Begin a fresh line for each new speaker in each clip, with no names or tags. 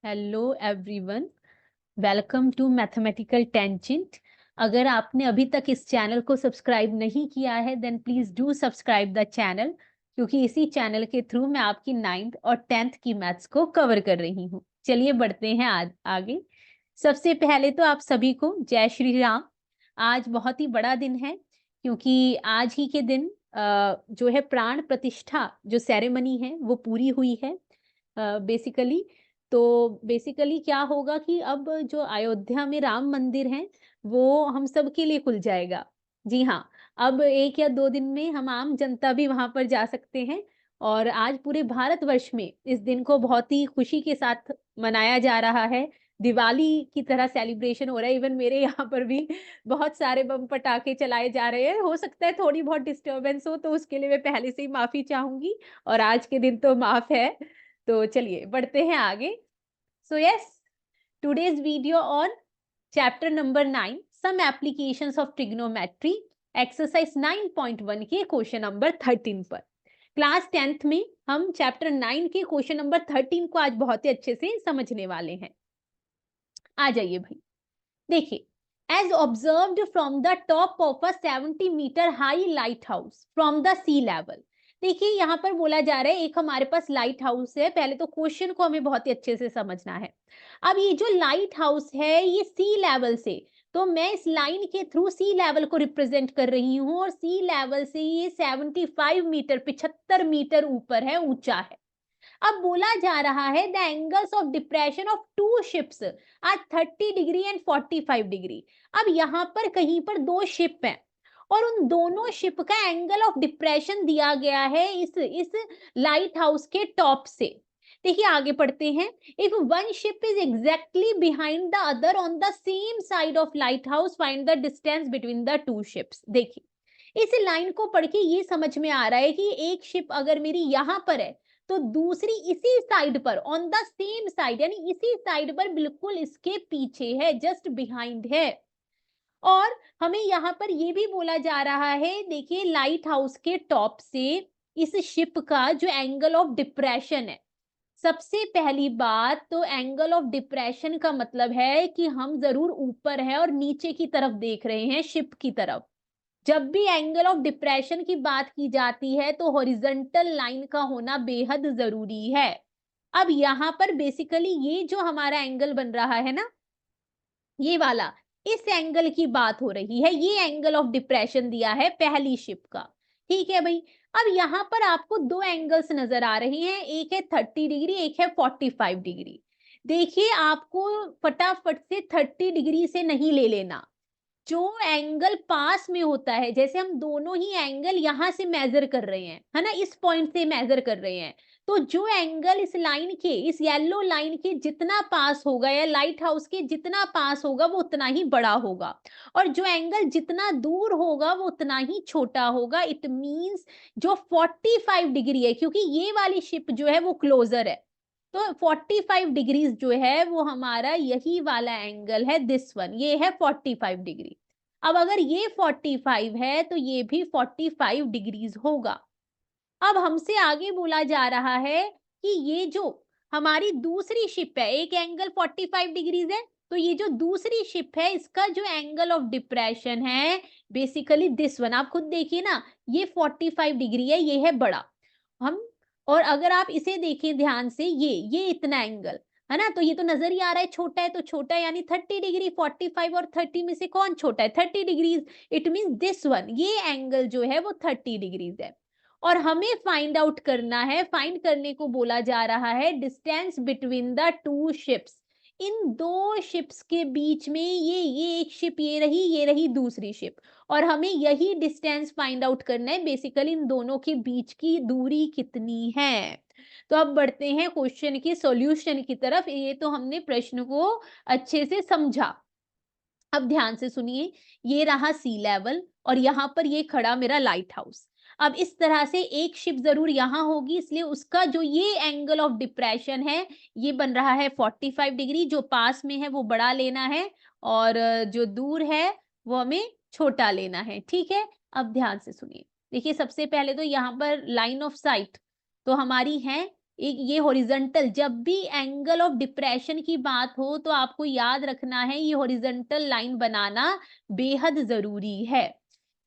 Hello everyone, welcome to Mathematical Tangent. अगर आपने अभी तक इस चैनल को सब्सक्राइब नहीं किया है then please do subscribe the channel, क्योंकि इसी चैनल के थ्रू मैं आपकी 9th और 10th की मैथ्स को कवर कर रही हूँ। चलिए बढ़ते हैं आगे। सबसे पहले तो आप सभी को जय श्री राम। आज बहुत ही बड़ा दिन है, क्योंकि आज ही के दिन जो है प्राण प्रतिष्ठा जो सेरेमनी है वो पूरी हुई है। बेसिकली क्या होगा कि अब जो अयोध्या में राम मंदिर है वो हम सब के लिए खुल जाएगा। जी हाँ, अब 1 या 2 दिन में हम आम जनता भी वहां पर जा सकते हैं। और आज पूरे भारतवर्ष में इस दिन को बहुत ही खुशी के साथ मनाया जा रहा है। दिवाली की तरह सेलिब्रेशन हो रहा है। इवन मेरे यहाँ पर भी बहुत सारे बम पटाखे चलाए जा रहे हैं। हो सकता है थोड़ी बहुत डिस्टरबेंस हो, तो उसके लिए मैं पहले से ही माफी चाहूंगी, और आज के दिन तो माफ है। तो चलिए बढ़ते हैं आगे। So yes, today's video on chapter number 9, some applications of trigonometry, exercise 9.1 के क्वेश्चन नंबर 13 पर। क्लास 10th में हम चैप्टर 9 के क्वेश्चन नंबर 13 को आज बहुत ही अच्छे से समझने वाले हैं। आ जाइए भाई, देखिए, as observed from the top of a 70 metre high lighthouse from the sea level. देखिए यहाँ पर बोला जा रहा है एक हमारे पास लाइट हाउस है। पहले तो क्वेश्चन को हमें बहुत ही अच्छे से समझना है। अब ये जो लाइट हाउस है ये सी लेवल से, तो मैं इस लाइन के थ्रू सी लेवल को रिप्रेजेंट कर रही हूँ, और सी लेवल से ये 75 मीटर 75 मीटर ऊपर है, ऊंचा है। अब बोला जा रहा है the angles of depression of two ships are 30 degree and 45 degree. अब यहाँ पर कहीं पर दो शिप हैं, और उन दोनों शिप का एंगल ऑफ डिप्रेशन दिया गया है इस लाइट हाउस के टॉप से। देखिए आगे पढ़ते हैं। If one ship is exactly behind the other on the same side of light house, find the distance between the two ships. देखिए इस लाइन को पढ़ के ये समझ में आ रहा है कि एक शिप अगर मेरी यहां पर है, तो दूसरी इसी साइड पर, ऑन द सेम साइड, यानी इसी साइड पर बिल्कुल इसके पीछे है, जस्ट बिहाइंड है। और हमें यहाँ पर ये भी बोला जा रहा है, देखिए लाइट हाउस के टॉप से इस शिप का जो एंगल ऑफ डिप्रेशन है, सबसे पहली बात तो एंगल ऑफ डिप्रेशन का मतलब है कि हम जरूर ऊपर है और नीचे की तरफ देख रहे हैं, शिप की तरफ। जब भी एंगल ऑफ डिप्रेशन की बात की जाती है तो हॉरिजॉन्टल लाइन का होना बेहद जरूरी है। अब यहाँ पर बेसिकली ये जो हमारा एंगल बन रहा है ना, ये वाला, इस एंगल की बात हो रही है। ये एंगल ऑफ डिप्रेशन दिया है पहली शिप का। ठीक है भाई। अब यहाँ पर आपको दो एंगल्स नजर आ रहे हैं, एक है 30 डिग्री, एक है 45 डिग्री। देखिए आपको फटाफट से 30 डिग्री से नहीं ले लेना। जो एंगल पास में होता है, जैसे हम दोनों ही एंगल यहां से मेजर कर रहे हैं, है ना, इस पॉइंट से मेजर कर रहे हैं, तो जो एंगल इस लाइन के, इस येलो लाइन के जितना पास होगा, या लाइट हाउस के जितना पास होगा, वो उतना ही बड़ा होगा। और जो एंगल जितना दूर होगा वो उतना ही छोटा होगा। इट मींस जो 45 डिग्री है, क्योंकि ये वाली शिप जो है वो क्लोजर है, तो 45 डिग्रीज जो है वो हमारा यही वाला एंगल है, दिस वन, ये है 45 डिग्री। अब अगर ये 45 है तो ये भी 45 डिग्रीज होगा। अब हमसे आगे बोला जा रहा है कि ये जो हमारी दूसरी शिप है, एक एंगल 45 डिग्रीज है, तो ये जो दूसरी शिप है इसका जो एंगल ऑफ डिप्रेशन है बेसिकली दिस वन, आप खुद देखिए ना, ये 45 डिग्री है, ये है बड़ा। हम, और अगर आप इसे देखें ध्यान से, ये इतना एंगल है ना, तो ये तो नजर ही आ रहा है छोटा है, तो छोटा है, यानी 30 डिग्री। 45 और 30 में से कौन छोटा है? 30 degrees. It mean this one, ये एंगल जो है वो 30 डिग्रीज है। और हमें फाइंड आउट करना है, फाइंड करने को बोला जा रहा है distance between the two ships. इन दो शिप्स के बीच में ये एक शिप ये रही दूसरी शिप, और हमें यही डिस्टेंस फाइंड आउट करना है, बेसिकली इन दोनों के बीच की दूरी कितनी है। तो अब बढ़ते हैं क्वेश्चन के सॉल्यूशन की तरफ। ये तो हमने प्रश्न को अच्छे से समझा। अब ध्यान से सुनिए, ये रहा सी लेवल और यहाँ पर ये खड़ा मेरा लाइट हाउस। अब इस तरह से एक शिप जरूर यहाँ होगी, इसलिए उसका जो ये एंगल ऑफ डिप्रेशन है ये बन रहा है 45 डिग्री। जो पास में है वो बड़ा लेना है, और जो दूर है वो हमें छोटा लेना है। ठीक है, अब ध्यान से सुनिए। देखिए सबसे पहले तो यहाँ पर लाइन ऑफ साइट तो हमारी है एक ये हॉरिजॉन्टल, जब भी एंगल ऑफ डिप्रेशन की बात हो तो आपको याद रखना है ये हॉरिजॉन्टल लाइन बनाना बेहद जरूरी है।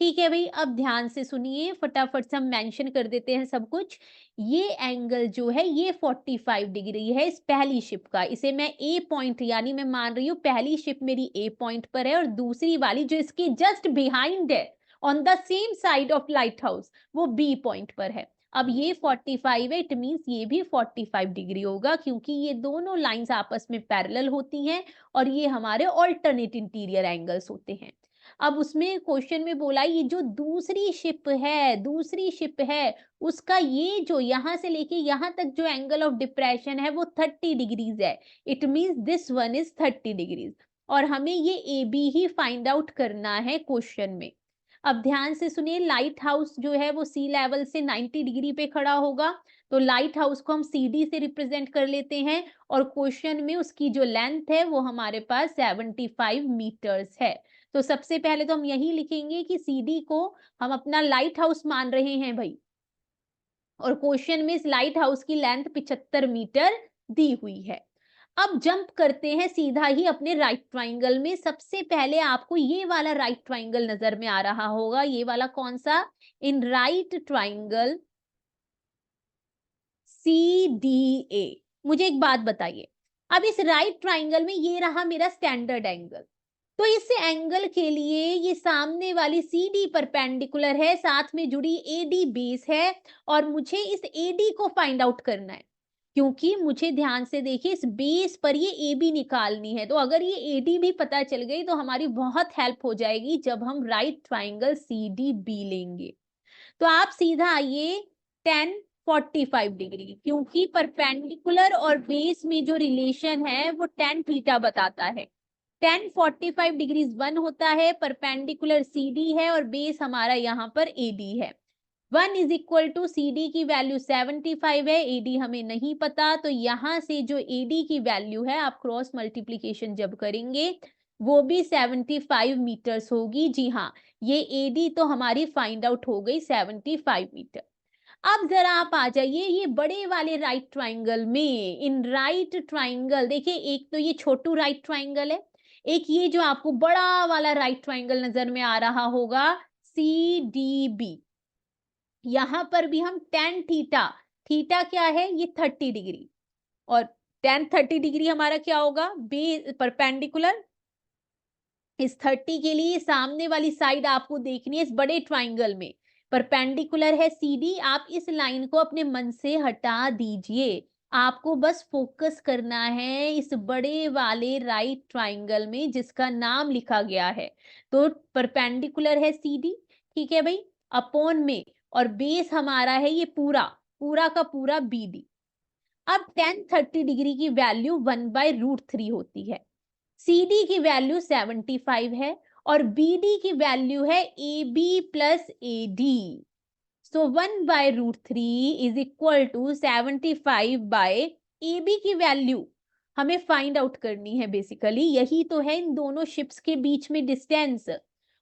ठीक है भाई, अब ध्यान से सुनिए, फटाफट से हम मेंशन कर देते हैं सब कुछ। ये एंगल जो है ये 45 डिग्री है इस पहली शिप का। इसे मैं ए पॉइंट, यानी मैं मान रही हूँ पहली शिप मेरी ए पॉइंट पर है और दूसरी वाली जो इसके जस्ट बिहाइंड है on the same side of light house वो बी पॉइंट पर है। अब ये 45 है, इट मीन्स ये भी 45 डिग्री होगा, क्योंकि ये दोनों लाइंस आपस में पैरेलल होती हैं और ये हमारे ऑल्टरनेट इंटीरियर एंगल्स होते हैं। अब उसमें क्वेश्चन में बोला ये जो दूसरी शिप है उसका ये जो यहां से लेके यहां तक जो एंगल ऑफ डिप्रेशन है वो 30 डिग्रीज है। It means this one is 30 degrees और हमें ये ए बी ही फाइंड आउट करना है क्वेश्चन में। अब ध्यान से सुनिए, लाइट हाउस जो है वो सी लेवल से 90 डिग्री पे खड़ा होगा, तो लाइट हाउस को हम सी डी से रिप्रेजेंट कर लेते हैं और क्वेश्चन में उसकी जो लेंथ है वो हमारे पास 75 मीटर्स है। तो सबसे पहले तो हम यही लिखेंगे कि सीडी को हम अपना लाइट हाउस मान रहे हैं भाई, और क्वेश्चन में इस लाइट हाउस की लेंथ 75 मीटर दी हुई है। अब जंप करते हैं सीधा ही अपने राइट ट्राइंगल में। सबसे पहले आपको ये वाला राइट ट्राइंगल नजर में आ रहा होगा, ये वाला कौन सा? In right triangle CDA। मुझे एक बात बताइए, अब इस राइट ट्राइंगल में ये रहा मेरा स्टैंडर्ड एंगल, तो इस एंगल के लिए ये सामने वाली CD परपेंडिकुलर है, साथ में जुड़ी AD बेस है और मुझे इस AD को फाइंड आउट करना है, क्योंकि मुझे ध्यान से देखिए इस बेस पर ये AB निकालनी है। तो अगर ये AD भी पता चल गई तो हमारी बहुत हेल्प हो जाएगी जब हम राइट ट्राइंगल CDB लेंगे। तो आप सीधा आइए 1045 डिग्री, क्योंकि परपेंडिकुलर और बेस में जो रिलेशन है वो tan थीटा बताता है। 1045 डिग्री 1 होता है, परपेंडिकुलर CD है और बेस हमारा यहाँ पर AD है। 1 इज इक्वल टू CD की वैल्यू 75 है, AD हमें नहीं पता, तो यहाँ से जो AD की वैल्यू है आप क्रॉस मल्टीप्लीकेशन जब करेंगे वो भी 75 मीटर्स होगी। जी हाँ, ये AD तो हमारी फाइंड आउट हो गई 75 मीटर। अब जरा आप आ जाइए ये बड़े वाले राइट ट्राइंगल में। इन राइट ट्राइंगल देखिए, एक तो ये छोटू राइट ट्राइंगल है, एक ये जो आपको बड़ा वाला राइट ट्राइंगल नजर में आ रहा होगा CDB। यहां पर भी हम tan थीटा, थीटा क्या है ये 30 डिग्री, और tan 30 डिग्री हमारा क्या होगा? बे परपेंडिकुलर। इस 30 के लिए सामने वाली साइड आपको देखनी है इस बड़े ट्राइंगल में, परपेंडिकुलर है CD। आप इस लाइन को अपने मन से हटा दीजिए, आपको बस फोकस करना है इस बड़े वाले राइट ट्राइंगल में जिसका नाम लिखा गया है। तो परपेंडिकुलर है CD, ठीक है भाई, अपॉन में, और बेस हमारा है ये पूरा पूरा का पूरा BD। अब tan 30 डिग्री की वैल्यू 1/√3 होती है, CD की वैल्यू 75 है और BD की वैल्यू है AB plus AD। So 1/√3 is equal to 75/AB की वैल्यू हमें फाइंड आउट करनी है। बेसिकली यही तो है इन दोनों शिप्स के बीच में डिस्टेंस,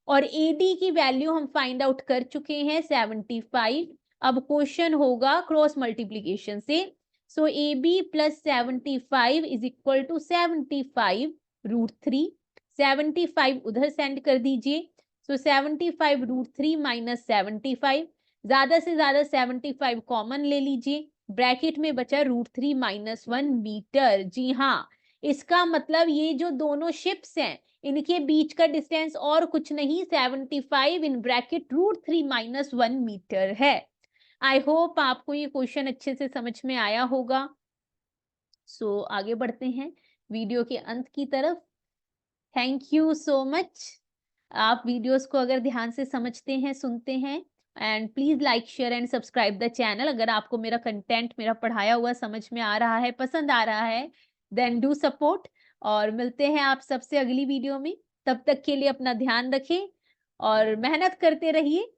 और AD की वैल्यू हम फाइंड आउट कर चुके हैं 75। अब क्वेश्चन होगा क्रॉस मल्टीप्लीकेशन से। So AB plus 75 is equal to 75√3। 75 उधर सेंड कर दीजिए, सो 75√3 माइनस 75, ज्यादा से ज्यादा 75 कॉमन ले लीजिए, ब्रैकेट में बचा √3 माइनस 1 मीटर। जी हाँ, इसका मतलब ये जो दोनों शिप्स हैं इनके बीच का डिस्टेंस और कुछ नहीं 75 इन ब्रैकेट √3 माइनस 1 मीटर है। आई होप आपको ये क्वेश्चन अच्छे से समझ में आया होगा। सो आगे बढ़ते हैं वीडियो के अंत की तरफ। Thank you so much. आप वीडियोस को अगर ध्यान से समझते हैं, सुनते हैं, and please like share and subscribe the channel. अगर आपको मेरा कंटेंट, मेरा पढ़ाया हुआ समझ में आ रहा है, पसंद आ रहा है, देन डू सपोर्ट। और मिलते हैं आप सबसे अगली वीडियो में। तब तक के लिए अपना ध्यान रखें और मेहनत करते रहिए।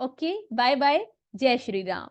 ओके, बाय बाय, जय श्री राम।